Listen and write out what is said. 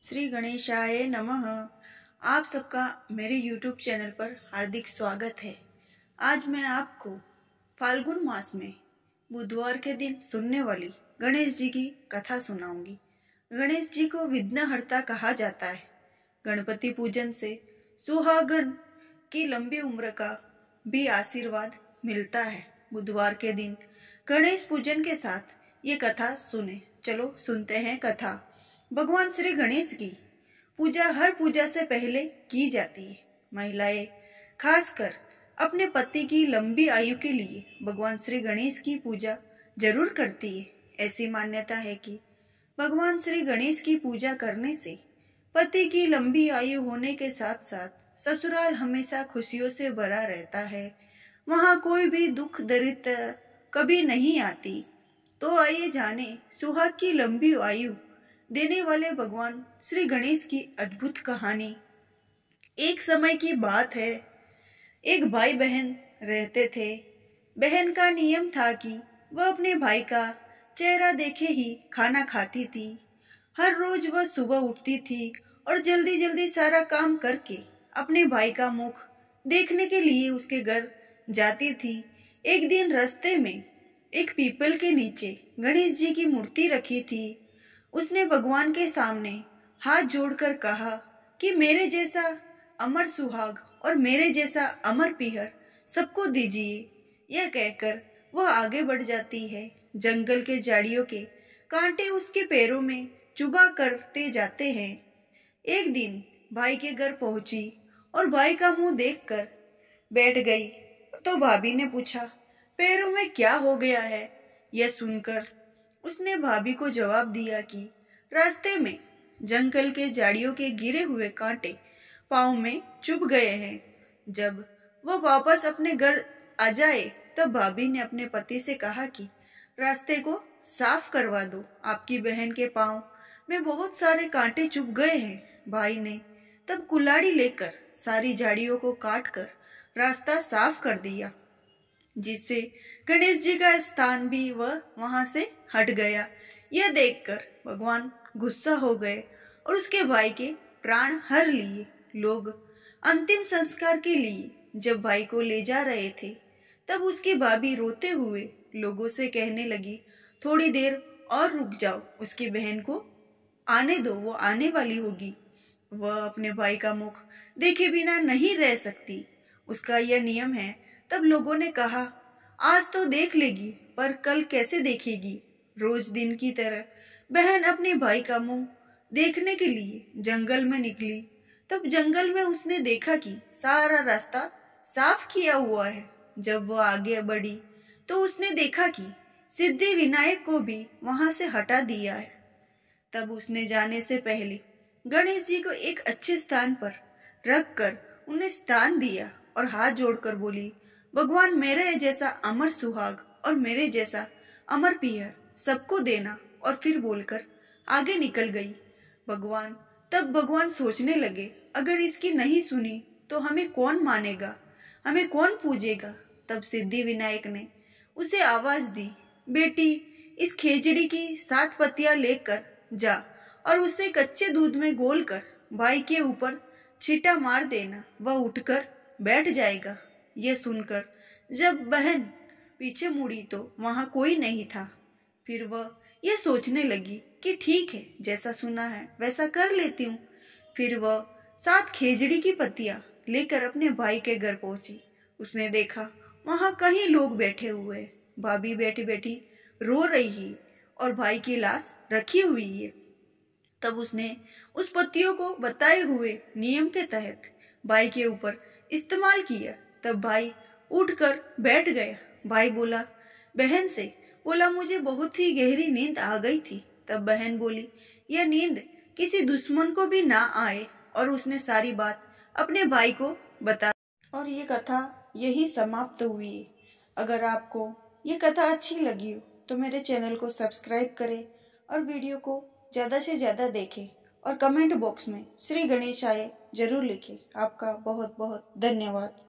श्री गणेशाय नमः। आप सबका मेरे YouTube चैनल पर हार्दिक स्वागत है। आज मैं आपको फाल्गुन मास में बुधवार के दिन सुनने वाली गणेश जी की कथा सुनाऊंगी। गणेश जी को विघ्नहर्ता कहा जाता है। गणपति पूजन से सुहागन की लंबी उम्र का भी आशीर्वाद मिलता है। बुधवार के दिन गणेश पूजन के साथ ये कथा सुने। चलो सुनते हैं कथा। भगवान श्री गणेश की पूजा हर पूजा से पहले की जाती है। महिलाएं खासकर अपने पति की लंबी आयु के लिए भगवान श्री गणेश की पूजा जरूर करती है। ऐसी मान्यता है कि भगवान श्री गणेश की पूजा करने से पति की लंबी आयु होने के साथ साथ ससुराल हमेशा खुशियों से भरा रहता है। वहाँ कोई भी दुख दरिद्र कभी नहीं आती। तो आइए जाने सुहाग की लंबी आयु देने वाले भगवान श्री गणेश की अद्भुत कहानी। एक समय की बात है, एक भाई बहन रहते थे। बहन का नियम था कि वह अपने भाई का चेहरा देखे ही खाना खाती थी। हर रोज वह सुबह उठती थी और जल्दी जल्दी सारा काम करके अपने भाई का मुख देखने के लिए उसके घर जाती थी। एक दिन रास्ते में एक पीपल के नीचे गणेश जी की मूर्ति रखी थी। उसने भगवान के सामने हाथ जोड़कर कहा कि मेरे जैसा अमर सुहाग और मेरे जैसा अमर पीहर सबको दीजिए। यह कहकर वह आगे बढ़ जाती है। जंगल के झाड़ियों के कांटे उसके पैरों में चुभा करते जाते हैं। एक दिन भाई के घर पहुंची और भाई का मुंह देखकर बैठ गई तो भाभी ने पूछा, पैरों में क्या हो गया है? यह सुनकर उसने भाभी को जवाब दिया कि रास्ते में जंगल के झाड़ियों के गिरे हुए कांटे पाँव में चुभ गए हैं। जब वह वापस अपने घर आ जाए तब भाभी ने अपने पति से कहा कि रास्ते को साफ करवा दो, आपकी बहन के पाँव में बहुत सारे कांटे चुभ गए हैं। भाई ने तब कुल्हाड़ी लेकर सारी झाड़ियों को काटकर रास्ता साफ कर दिया, जिससे गणेश जी का स्थान भी वह वहां से हट गया। यह देखकर भगवान गुस्सा हो गए और उसके भाई के प्राण हर लिए। लोग अंतिम संस्कार के लिए जब भाई को ले जा रहे थे तब उसकी भाभी रोते हुए लोगों से कहने लगी, थोड़ी देर और रुक जाओ, उसकी बहन को आने दो, वो आने वाली होगी। वह अपने भाई का मुख देखे बिना नहीं रह सकती, उसका यह नियम है। तब लोगों ने कहा, आज तो देख लेगी पर कल कैसे देखेगी? रोज दिन की तरह बहन अपने भाई का मुंह देखने के लिए जंगल में निकली। तब जंगल में उसने देखा कि सारा रास्ता साफ किया हुआ है। जब वह आगे बढ़ी तो उसने देखा कि सिद्धि विनायक को भी वहां से हटा दिया है। तब उसने जाने से पहले गणेश जी को एक अच्छे स्थान पर रखकर उन्हें स्थान दिया और हाथ जोड़कर बोली, भगवान मेरे जैसा अमर सुहाग और मेरे जैसा अमर पीहर सबको देना। और फिर बोलकर आगे निकल गई। तब भगवान सोचने लगे, अगर इसकी नहीं सुनी तो हमें कौन मानेगा, हमें कौन पूजेगा? तब सिद्धि विनायक ने उसे आवाज दी, बेटी इस खेजड़ी की 7 पत्तियां लेकर जा और उसे कच्चे दूध में घोलकर भाई के ऊपर छींटा मार देना, वह उठकर बैठ जाएगा। यह सुनकर जब बहन पीछे मुड़ी तो वहां कोई नहीं था। फिर वह यह सोचने लगी कि ठीक है, जैसा सुना है वैसा कर लेती हूँ। फिर वह 7 खेजड़ी की पत्तियां लेकर अपने भाई के घर पहुंची। उसने देखा वहां कई लोग बैठे हुए, भाभी बैठी बैठी रो रही है और भाई की लाश रखी हुई है। तब उसने उस पत्तियों को बताए हुए नियम के तहत भाई के ऊपर इस्तेमाल किया। तब भाई उठकर बैठ गया। भाई बोला बहन से, बोला मुझे बहुत ही गहरी नींद आ गई थी। तब बहन बोली, यह नींद किसी दुश्मन को भी ना आए। और उसने सारी बात अपने भाई को बता और ये कथा यही समाप्त हुई। अगर आपको ये कथा अच्छी लगी हो तो मेरे चैनल को सब्सक्राइब करें और वीडियो को ज़्यादा से ज़्यादा देखें और कमेंट बॉक्स में श्री गणेशाय जरूर लिखें। आपका बहुत बहुत धन्यवाद।